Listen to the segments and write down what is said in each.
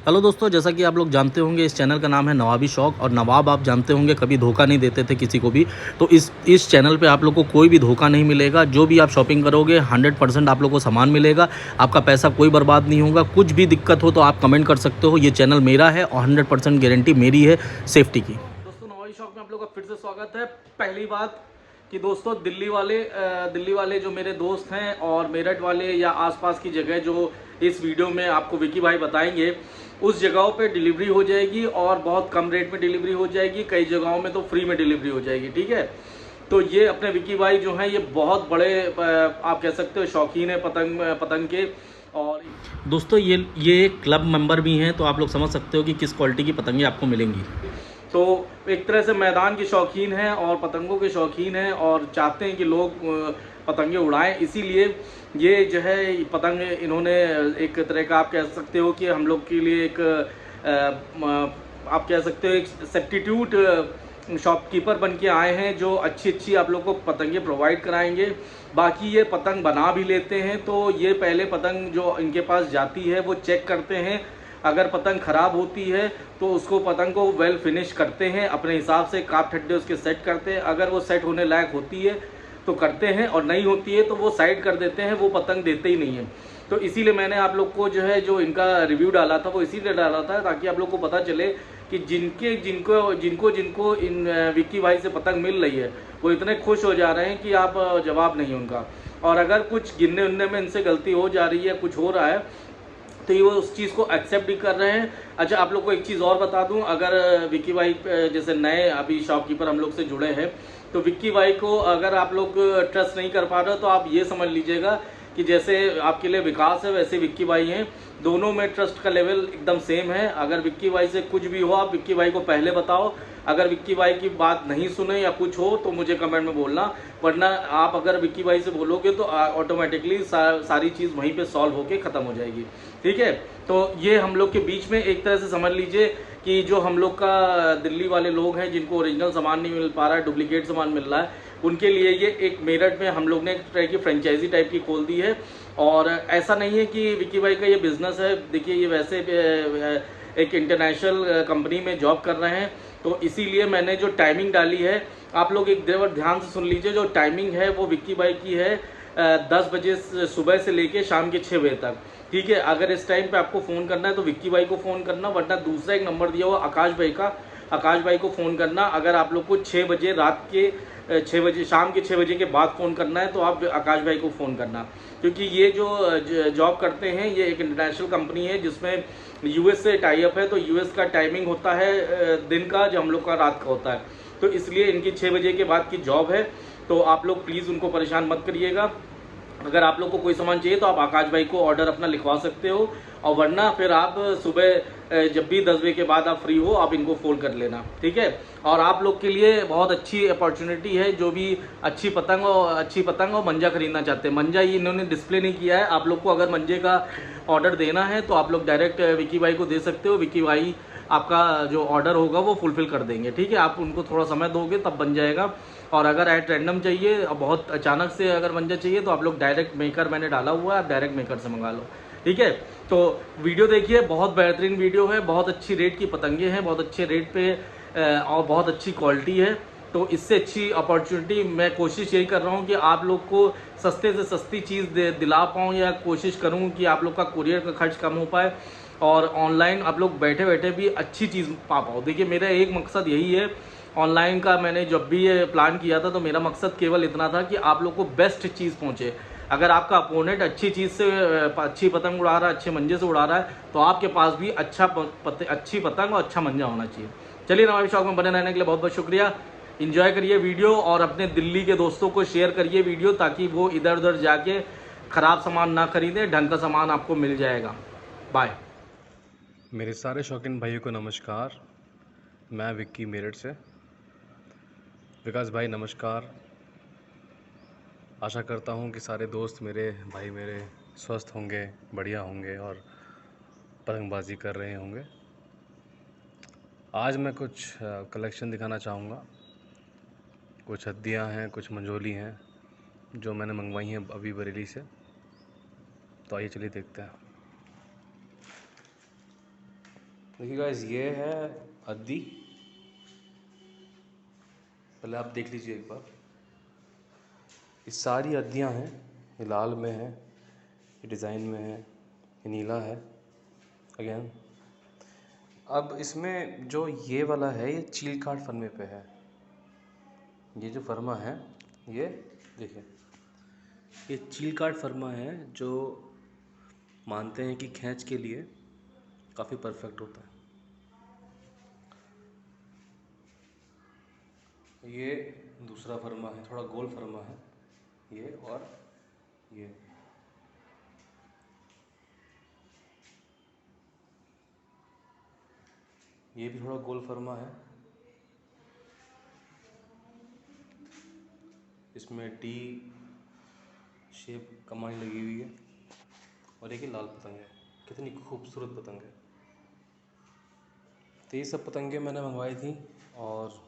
Hello दोस्तों, जैसा कि आप लोग जानते होंगे इस चैनल का नाम है नवाबी शौक। और नवाब आप जानते होंगे कभी धोखा नहीं देते थे किसी को भी। तो इस चैनल पे आप लोग को कोई भी धोखा नहीं मिलेगा। जो भी आप शॉपिंग करोगे 100% आप लोग को सामान मिलेगा। आपका पैसा कोई बर्बाद नहीं होगा। कुछ भी दिक्कत हो तो आप कमेंट कर सकते हो। ये चैनल मेरा है और 100% गारंटी मेरी है सेफ्टी की। दोस्तों, नवाबी शौक में आप लोग का फिर से स्वागत है। पहली बात कि दोस्तों, दिल्ली वाले जो मेरे दोस्त हैं और मेरठ वाले या आसपास की जगह जो इस वीडियो में आपको विकी भाई बताएंगे, उस जगहों पे डिलीवरी हो जाएगी और बहुत कम रेट में डिलीवरी हो जाएगी। कई जगहों में तो फ्री में डिलीवरी हो जाएगी। ठीक है, तो ये अपने विकी भाई जो हैं ये बहुत बड़े आप कह सकते हो शौकीन है पतंग के। और दोस्तों, ये एक क्लब मेंबर भी हैं, तो आप लोग समझ सकते हो कि किस क्वालिटी की पतंगे आपको मिलेंगी। तो एक तरह से मैदान के शौकीन हैं और पतंगों के शौकीन हैं और चाहते हैं कि लोग पतंगे उड़ाएं। इसीलिए ये जो है पतंग इन्होंने एक तरह का आप कह सकते हो कि हम लोग के लिए एक आप कह सकते हो एक सब्स्टिट्यूट शॉपकीपर बन के आए हैं, जो अच्छी आप लोग को पतंगे प्रोवाइड कराएंगे। बाकी ये पतंग बना भी लेते हैं, तो ये पहले पतंग जो इनके पास जाती है वो चेक करते हैं। अगर पतंग ख़राब होती है तो उसको पतंग को वेल फिनिश करते हैं, अपने हिसाब से काप ठड्डे उसके सेट करते हैं। अगर वो सेट होने लायक होती है तो करते हैं और नहीं होती है तो वो साइड कर देते हैं, वो पतंग देते ही नहीं है। तो इसीलिए मैंने आप लोग को जो है जो इनका रिव्यू डाला था वो इसीलिए डाला था ताकि आप लोग को पता चले कि जिनको इन विक्की भाई से पतंग मिल रही है वो इतने खुश हो जा रहे हैं कि आप जवाब नहीं उनका। और अगर कुछ गिनने उनने में इनसे गलती हो जा रही है, कुछ हो रहा है, तो ये वो उस चीज़ को एक्सेप्ट भी कर रहे हैं। अच्छा, आप लोग को एक चीज़ और बता दूं, अगर विक्की भाई जैसे नए अभी शॉपकीपर हम लोग से जुड़े हैं, तो विक्की भाई को अगर आप लोग ट्रस्ट नहीं कर पा रहे हो तो आप ये समझ लीजिएगा कि जैसे आपके लिए विकास है वैसे विक्की भाई हैं। दोनों में ट्रस्ट का लेवल एकदम सेम है। अगर विक्की भाई से कुछ भी हो आप विक्की भाई को पहले बताओ। अगर विक्की भाई की बात नहीं सुने या कुछ हो तो मुझे कमेंट में बोलना, वरना आप अगर विक्की भाई से बोलोगे तो ऑटोमेटिकली सारी चीज़ वहीं पे सॉल्व होके ख़त्म हो जाएगी। ठीक है, तो ये हम लोग के बीच में एक तरह से समझ लीजिए कि जो हम लोग का दिल्ली वाले लोग हैं जिनको ओरिजिनल सामान नहीं मिल पा रहा है, डुप्लीकेट सामान मिल रहा है, उनके लिए ये एक मेरठ में हम लोग ने एक तरह की फ्रेंचाइजी टाइप की खोल दी है। और ऐसा नहीं है कि विक्की भाई का ये बिजनेस है। देखिए, ये वैसे एक इंटरनेशनल कंपनी में जॉब कर रहे हैं, तो इसीलिए मैंने जो टाइमिंग डाली है आप लोग एक बार ध्यान से सुन लीजिए। जो टाइमिंग है वो विक्की भाई की है 10 बजे सुबह से लेके शाम के 6 बजे तक। ठीक है, अगर इस टाइम पे आपको फ़ोन करना है तो विक्की भाई को फ़ोन करना, वरना दूसरा एक नंबर दिया हुआ आकाश भाई का, आकाश भाई को फ़ोन करना। अगर आप लोग को 6 बजे रात के 6 बजे शाम के 6 बजे के बाद फ़ोन करना है तो आप आकाश भाई को फ़ोन करना, क्योंकि ये जो जॉब करते हैं ये एक इंटरनेशनल कंपनी है जिसमें यूएस से टाई अप है। तो यूएस का टाइमिंग होता है दिन का, जो हम लोग का रात का होता है। तो इसलिए इनकी 6 बजे के बाद की जॉब है। तो आप लोग प्लीज़ उनको परेशान मत करिएगा। अगर आप लोग को कोई सामान चाहिए तो आप आकाश भाई को ऑर्डर अपना लिखवा सकते हो, और वरना फिर आप सुबह जब भी 10 बजे के बाद आप फ्री हो आप इनको फ़ोन कर लेना। ठीक है, और आप लोग के लिए बहुत अच्छी अपॉर्चुनिटी है। जो भी अच्छी पतंग और मंजा खरीदना चाहते हैं, मंजा ये इन्होंने डिस्प्ले नहीं किया है। आप लोग को अगर मंजे का ऑर्डर देना है तो आप लोग डायरेक्ट विक्की भाई को दे सकते हो। विक्की भाई आपका जो ऑर्डर होगा वो फुलफ़िल कर देंगे। ठीक है, आप उनको थोड़ा समय दोगे तब बन जाएगा। और अगर एट रैंडम चाहिए और बहुत अचानक से अगर मंजा चाहिए तो आप लोग डायरेक्ट मेकर मैंने डाला हुआ है, आप डायरेक्ट मेकर से मंगा लो। ठीक है, तो वीडियो देखिए, बहुत बेहतरीन वीडियो है। बहुत अच्छी रेट की पतंगे हैं, बहुत अच्छे रेट पे और बहुत अच्छी क्वालिटी है। तो इससे अच्छी अपॉर्चुनिटी मैं कोशिश यही कर रहा हूँ कि आप लोग को सस्ते से सस्ती चीज़ दिला पाऊँ, या कोशिश करूँ कि आप लोग का कुरियर का खर्च कम हो पाए और ऑनलाइन आप लोग बैठे बैठे भी अच्छी चीज़ पा पाओ। देखिए, मेरा एक मकसद यही है ऑनलाइन का। मैंने जब भी ये प्लान किया था तो मेरा मकसद केवल इतना था कि आप लोग को बेस्ट चीज़ पहुँचे। अगर आपका अपोनेंट अच्छी चीज़ से अच्छी पतंग उड़ा रहा है, अच्छे मंजे से उड़ा रहा है, तो आपके पास भी अच्छी पतंग और अच्छा मंजा होना चाहिए। चलिए, नवाबी शौक में बने रहने के लिए बहुत बहुत शुक्रिया। इंजॉय करिए वीडियो और अपने दिल्ली के दोस्तों को शेयर करिए वीडियो, ताकि वो इधर उधर जाके ख़राब सामान ना खरीदें, ढंग का सामान आपको मिल जाएगा। बाय। मेरे सारे शौकीन भाइयों को नमस्कार। मैं विक्की मेरठ से। विकास भाई नमस्कार। आशा करता हूँ कि सारे दोस्त मेरे भाई मेरे स्वस्थ होंगे, बढ़िया होंगे और पतंगबाजी कर रहे होंगे। आज मैं कुछ कलेक्शन दिखाना चाहूँगा। कुछ हद्दियाँ हैं, कुछ मंझोली हैं जो मैंने मंगवाई हैं अभी बरेली से। तो आइए चलिए देखते हैं। देखिए गाइस, ये है अद्दी। पहले आप देख लीजिए एक बार। ये सारी अद्दियाँ हैं। ये लाल में है, ये डिज़ाइन में है, ये नीला है अगेन। अब इसमें जो ये वाला है, ये चील काट फर्मे पे है। ये जो फर्मा है, ये देखिए, ये चील काट फर्मा है, जो मानते हैं कि खींच के लिए काफ़ी परफेक्ट होता है। ये दूसरा फर्मा है, थोड़ा गोल फर्मा है ये, और ये भी थोड़ा गोल फर्मा है। इसमें टी शेप कमानी लगी हुई है। और एक ही लाल पतंग है। कितनी खूबसूरत पतंग है। तो ये सब पतंगे मैंने मंगवाई थी, और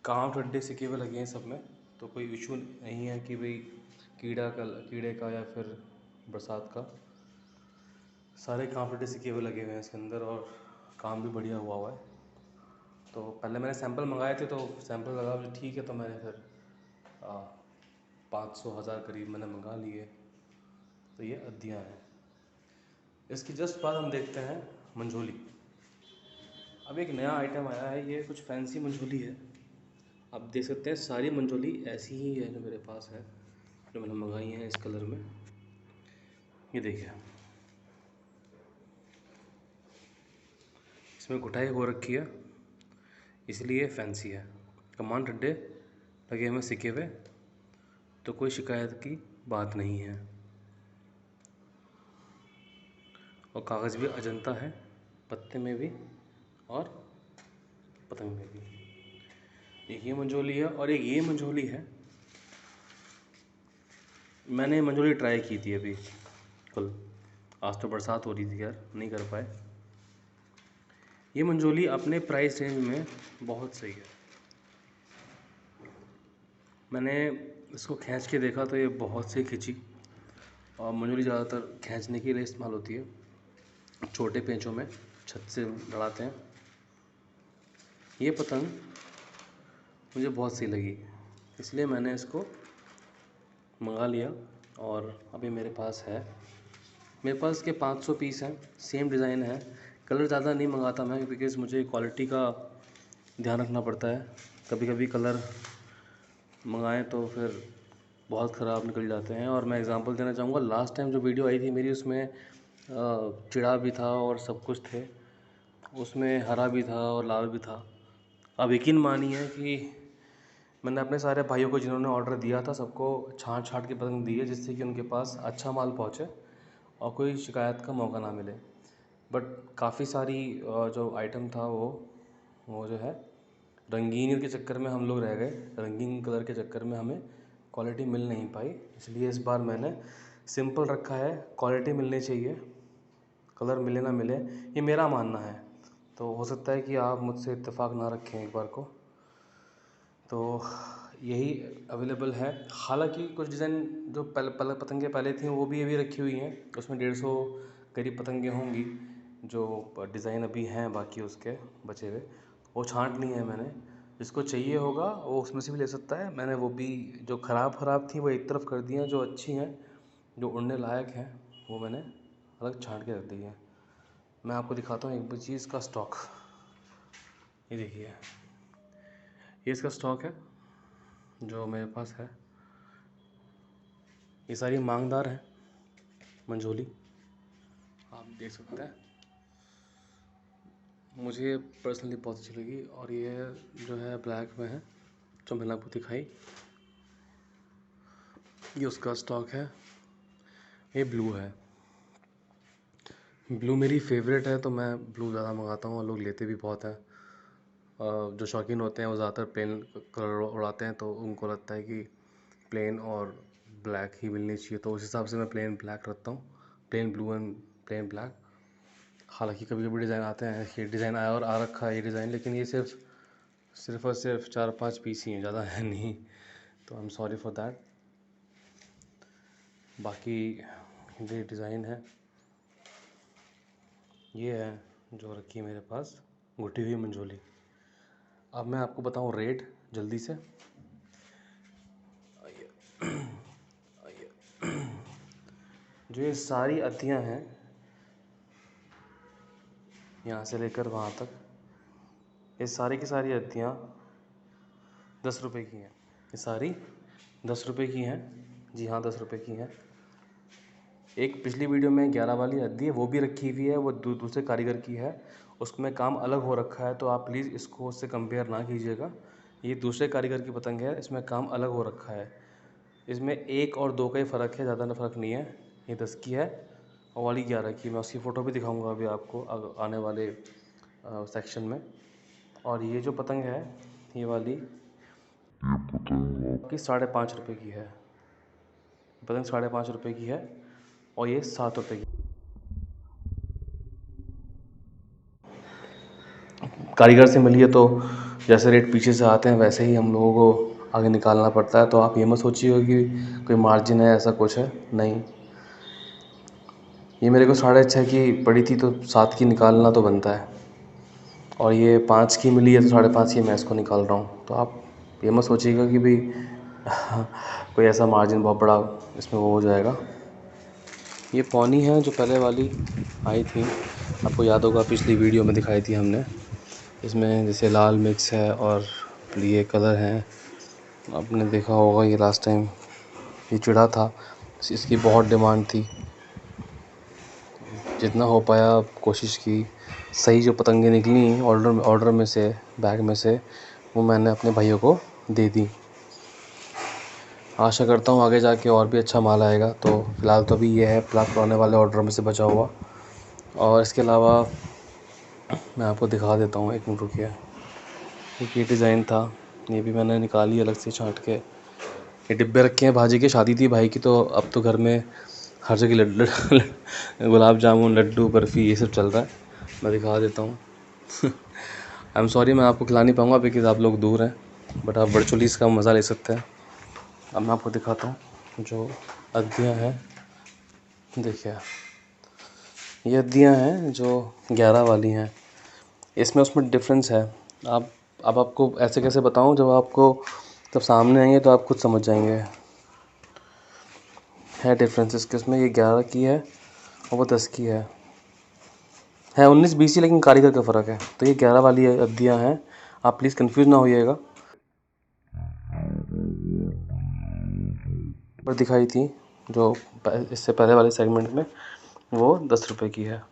काम ठड्डे सिके हुए लगे हैं सब में। तो कोई इशू नहीं है कि भाई कीड़े का या फिर बरसात का। सारे काम ठड्डे सिके हुए लगे हुए हैं इसके अंदर, और काम भी बढ़िया हुआ है। तो पहले मैंने सैंपल मंगाए थे, तो सैंपल लगा मुझे ठीक है, तो मैंने फिर 500-1000 करीब मैंने मंगा लिए। तो ये अद्दियाँ हैं। इसकी जस्ट बाद हम देखते हैं मंझोली। अब एक नया आइटम आया है, ये कुछ फैंसी मंझोली है। आप देख सकते हैं सारी मंझोली ऐसी ही है जो मेरे पास है, जो मैंने मंगाई हैं इस कलर में। ये देखिए, इसमें घुटाई हो रखी है, इसलिए फैंसी है। कमान टड्डे लगे हुए सिके हुए, तो कोई शिकायत की बात नहीं है। और कागज़ भी अजंता है, पत्ते में भी और पतंग में भी। एक ये मंझोली है, और एक ये मंझोली है। मैंने मंझोली ट्राई की थी अभी कल। आज तो बरसात हो रही थी यार, नहीं कर पाए। ये मंझोली अपने प्राइस रेंज में बहुत सही है। मैंने इसको खींच के देखा तो ये बहुत सही खिंची। और मंझोली ज़्यादातर खींचने के लिए इस्तेमाल होती है, छोटे पेंचों में छत से लड़ाते हैं। ये पतंग मुझे बहुत सही लगी, इसलिए मैंने इसको मंगा लिया, और अभी मेरे पास है। मेरे पास के 500 पीस हैं, सेम डिज़ाइन है। कलर ज़्यादा नहीं मंगाता मैं, बिकॉज़ मुझे क्वालिटी का ध्यान रखना पड़ता है। कभी कभी कलर मंगाएं तो फिर बहुत ख़राब निकल जाते हैं। और मैं एग्ज़ाम्पल देना चाहूँगा, लास्ट टाइम जो वीडियो आई थी मेरी, उसमें चिड़ा भी था और सब कुछ थे। उसमें हरा भी था और लाल भी था। अब यकीन मानिए कि मैंने अपने सारे भाइयों को जिन्होंने ऑर्डर दिया था, सबको छाँट छाँट के पतंग दी है, जिससे कि उनके पास अच्छा माल पहुँचे और कोई शिकायत का मौका ना मिले। बट काफ़ी सारी जो आइटम था वो जो है, रंगीन के चक्कर में हम लोग रह गए। रंगीन कलर के चक्कर में हमें क्वालिटी मिल नहीं पाई। इसलिए इस बार मैंने सिंपल रखा है। क्वालिटी मिलनी चाहिए, कलर मिले ना मिले, ये मेरा मानना है। तो हो सकता है कि आप मुझसे इत्तेफाक ना रखें एक बार को। तो यही अवेलेबल है। हालांकि कुछ डिज़ाइन जो पतंगे पहले थी वो भी अभी रखी हुई हैं। उसमें 150 करीब पतंगे होंगी जो डिज़ाइन अभी हैं, बाकी उसके बचे हुए वो छांट ली है मैंने। जिसको चाहिए होगा वो उसमें से भी ले सकता है। मैंने वो भी जो ख़राब थी वो एक तरफ कर दी हैं, जो अच्छी हैं, जो उड़ने लायक हैं, वो मैंने अलग छांट के रख दी है। मैं आपको दिखाता हूँ एक चीज़ का स्टॉक। ये देखिए, ये इसका स्टॉक है जो मेरे पास है। ये सारी मांगदार है मंझोली, आप देख सकते हैं। मुझे पर्सनली बहुत अच्छी लगी। और ये जो है ब्लैक में है, जो मैंने आपको दिखाई, ये उसका स्टॉक है। ये ब्लू है। ब्लू मेरी फेवरेट है, तो मैं ब्लू ज़्यादा मंगाता हूँ, और लोग लेते भी बहुत हैं। जो शौकीन होते हैं वो ज़्यादातर प्लेन कलर उड़ाते हैं, तो उनको लगता है कि प्लेन और ब्लैक ही मिलनी चाहिए। तो उस हिसाब से मैं प्लेन ब्लैक रखता हूँ, plain blue and plain black. हालांकि कभी कभी डिज़ाइन आते हैं, ये डिज़ाइन आया और आ रखा है ये डिज़ाइन, लेकिन ये सिर्फ और सिर्फ 4-5 पीस ही हैं, ज़्यादा है नहीं। तो I am sorry for that. बाकी ये डिज़ाइन है, ये है, जो रखी है मेरे पास गुटी हुई मंजोली। अब मैं आपको बताऊं रेट जल्दी से। आइए आइए, जो ये सारी अत्तियाँ हैं यहाँ से लेकर वहाँ तक, ये सारी की सारी अत्तियाँ 10 रुपये की हैं। ये सारी 10 रुपये की हैं, जी हाँ 10 रुपये की हैं। एक पिछली वीडियो में 11 वाली अद्दी है वो भी रखी हुई है, वो दूसरे कारीगर की है, उसमें काम अलग हो रखा है, तो आप प्लीज़ इसको उससे कंपेयर ना कीजिएगा। ये दूसरे कारीगर की पतंग है, इसमें काम अलग हो रखा है। इसमें 1 और 2 का ही फ़र्क है, ज़्यादा फ़र्क नहीं है। ये 10 की है और वाली 11 की। मैं उसकी फ़ोटो भी दिखाऊंगा अभी आपको आने वाले सेक्शन में। और ये जो पतंग है ये वाली की 5.5 रुपये की है। पतंग 5.5 रुपये की है और ये 7 रुपये की। कारीगर से मिलिए तो जैसे रेट पीछे से आते हैं वैसे ही हम लोगों को आगे निकालना पड़ता है। तो आप ये मत सोचिएगा कि कोई मार्जिन है, ऐसा कुछ है नहीं। ये मेरे को 6.5 की पड़ी थी तो 7 की निकालना तो बनता है, और ये 5 की मिली है तो 5.5 की मैं इसको निकाल रहा हूँ। तो आप ये मत सोचिएगा कि भाई कोई ऐसा मार्जिन बहुत बड़ा इसमें वो हो जाएगा। ये पौनी है जो पहले वाली आई थी, आपको याद होगा पिछली वीडियो में दिखाई थी हमने। इसमें जैसे लाल मिक्स है और ये कलर हैं, आपने देखा होगा ये लास्ट टाइम ये चिड़ा था, इसकी बहुत डिमांड थी। जितना हो पाया कोशिश की, सही जो पतंगें निकली ऑर्डर में से, बैग में से, वो मैंने अपने भाइयों को दे दी। आशा करता हूँ आगे जाके और भी अच्छा माल आएगा। तो फ़िलहाल तो अभी ये है पुराने वाले ऑर्डर में से बचा हुआ। और इसके अलावा मैं आपको दिखा देता हूँ, 1 मिनट रुकिए। एक ये डिज़ाइन था, ये भी मैंने निकाली अलग से छांट के। ये डिब्बे रखे हैं, भाजी की शादी थी भाई की, तो अब तो घर में हर जगह लड्डू गुलाब जामुन, लड्डू, बर्फ़ी, ये सब चल रहा है। मैं दिखा देता हूँ। आई एम सॉरी मैं आपको खिला नहीं पाऊँगा बिकॉज़ आप लोग दूर हैं, बट आप वर्चुअली इसका मज़ा ले सकते हैं। अब मैं आपको दिखाता हूँ जो अद्दियाँ हैं। देखिए ये अद्दियाँ हैं जो 11 वाली हैं, इसमें उसमें डिफरेंस है। अब आपको ऐसे कैसे बताऊँ, जब आपको तब सामने आएंगे तो आप खुद समझ जाएंगे। है डिफरेंस इसके, इसमें ये 11 की है और वो 10 की है 19-20 ही, लेकिन कारीगर का फ़र्क है। तो ये 11 वाली अद्दियाँ हैं, आप प्लीज़ कंफ्यूज ना होइएगा। पर दिखाई थी जो इससे पहले वाले सेगमेंट में, वो 10 रुपये की है।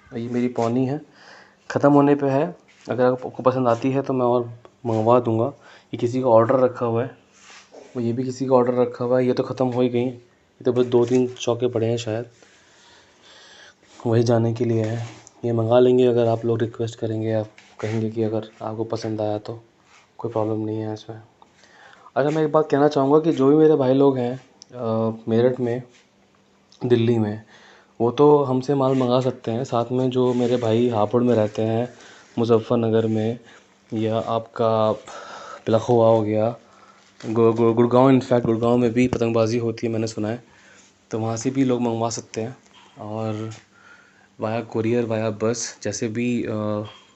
ये मेरी पौनी है, ख़त्म होने पे है। अगर आपको पसंद आती है तो मैं और मंगवा दूंगा। ये किसी का ऑर्डर रखा हुआ है, वो ये भी किसी का ऑर्डर रखा हुआ है। ये तो ख़त्म हो ही गई, ये तो बस 2-3 चौके पड़े हैं, शायद वही जाने के लिए है। ये मंगा लेंगे अगर आप लोग रिक्वेस्ट करेंगे, आप कहेंगे कि अगर आपको पसंद आया तो कोई प्रॉब्लम नहीं है इसमें। अच्छा मैं एक बात कहना चाहूँगा कि जो भी मेरे भाई लोग हैं मेरठ में, दिल्ली में, वो तो हमसे माल मंगा सकते हैं। साथ में जो मेरे भाई हापुड़ में रहते हैं, मुज़फ़्फ़रनगर में, या आपका पिलखुआ हो गया, गुड़गांव, इनफैक्ट गुड़गांव में भी पतंगबाज़ी होती है मैंने सुना है, तो वहाँ से भी लोग मंगवा सकते हैं। और वाया कोरियर, वाया बस, जैसे भी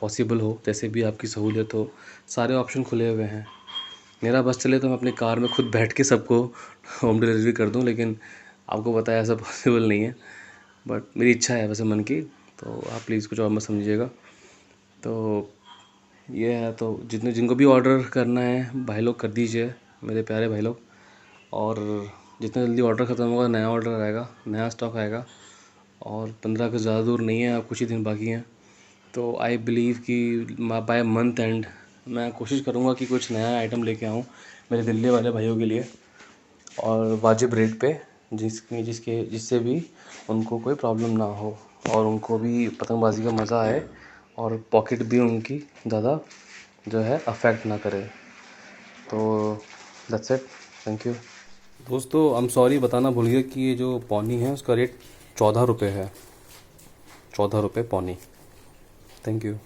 पॉसिबल हो, जैसे भी आपकी सहूलियत हो, सारे ऑप्शन खुले हुए हैं। मेरा बस चले तो मैं अपनी कार में खुद बैठ के सबको होम डिलीवरी कर दूं, लेकिन आपको पता है ऐसा पॉसिबल नहीं है। बट मेरी इच्छा है वैसे मन की, तो आप प्लीज़ कुछ और मत समझिएगा। तो ये है, तो जिनको भी ऑर्डर करना है भाई लोग कर दीजिए, मेरे प्यारे भाई लोग। और जितना जल्दी ऑर्डर ख़त्म होगा नया ऑर्डर आएगा, नया स्टॉक आएगा। और 15 अगस्त ज़्यादा दूर नहीं है, अब कुछ ही दिन बाकी हैं। तो आई बिलीव कि बाय मंथ एंड मैं कोशिश करूँगा कि कुछ नया आइटम लेके आऊँ मेरे दिल्ली वाले भाइयों के लिए, और वाजिब रेट पे, जिससे भी उनको कोई प्रॉब्लम ना हो और उनको भी पतंगबाज़ी का मज़ा आए और पॉकेट भी उनकी ज़्यादा जो है अफेक्ट ना करे। तो दैट्स इट, थैंक यू। दोस्तों आई एम सॉरी बताना भूल गया कि ये जो पौनी है उसका रेट 14 रुपये है, 14 रुपये पौनी। Thank you.